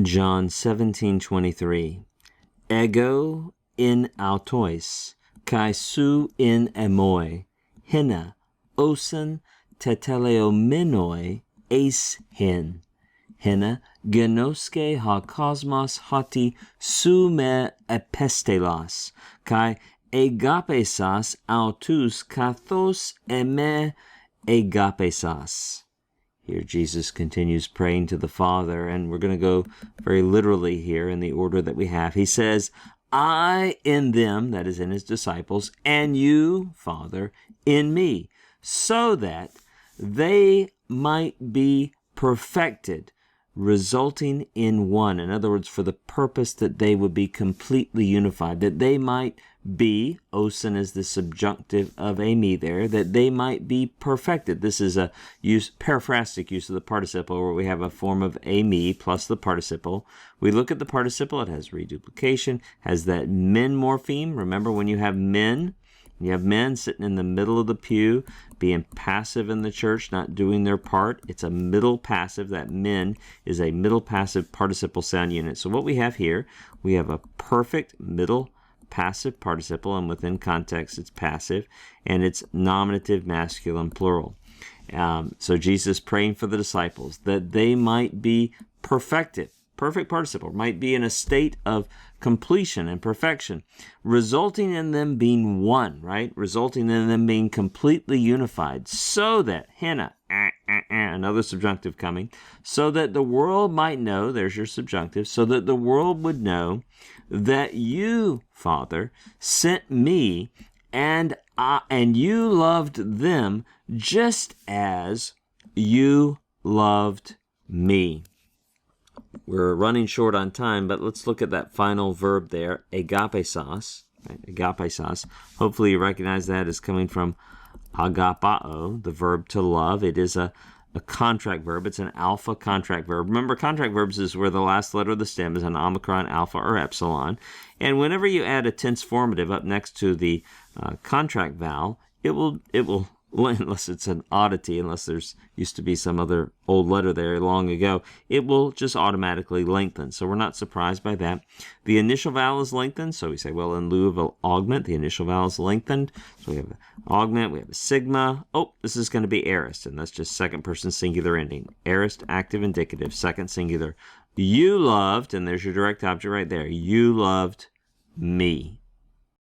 John 17:23. Ego in autois, kai su in emoi, hina, osen teteleomenoi eis hin. Hina, genoske ha cosmos hoti su me epistelos, kai agapesas autus kathos eme agapesas. Here Jesus continues praying to the Father, and we're going to go very literally here in the order that we have. He says, I in them, that is in his disciples, and you, Father, in me, so that they might be perfected, resulting in one. In other words, for the purpose that they would be completely unified, that they might be, osen is the subjunctive of me there, that they might be perfected. This is a paraphrastic use of the participle where we have a form of me plus the participle. We look at the participle, it has reduplication, has that men morpheme. Remember when you have men sitting in the middle of the pew, being passive in the church, not doing their part. It's a middle passive. That men is a middle passive participle sound unit. So what we have here, we have a perfect middle passive participle, and within context it's passive, and it's nominative masculine plural. So Jesus praying for the disciples that they might be perfected. Perfect participle might be in a state of completion and perfection, resulting in them being one, right? Resulting in them being completely unified, so that, hina, another subjunctive coming, so that the world might know, there's your subjunctive, so that the world would know that you, Father, sent me, and you loved them just as you loved me. We're running short on time, but let's look at that final verb there, agapesos. Right? Agapesos. Hopefully you recognize that as coming from agapao, the verb to love. It is a contract verb. It's an alpha contract verb. Remember, contract verbs is where the last letter of the stem is an omicron, alpha, or epsilon. And whenever you add a tense formative up next to the contract vowel, it will, unless it's an oddity, unless there's used to be some other old letter there long ago, it will just automatically lengthen. So we're not surprised by that. The initial vowel is lengthened, so we say, well, in lieu of an augment, the initial vowel is lengthened. So we have an augment, we have a sigma. Oh, this is going to be aorist, and that's just second person singular ending. Aorist, active indicative, second singular. You loved, and there's your direct object right there. You loved me.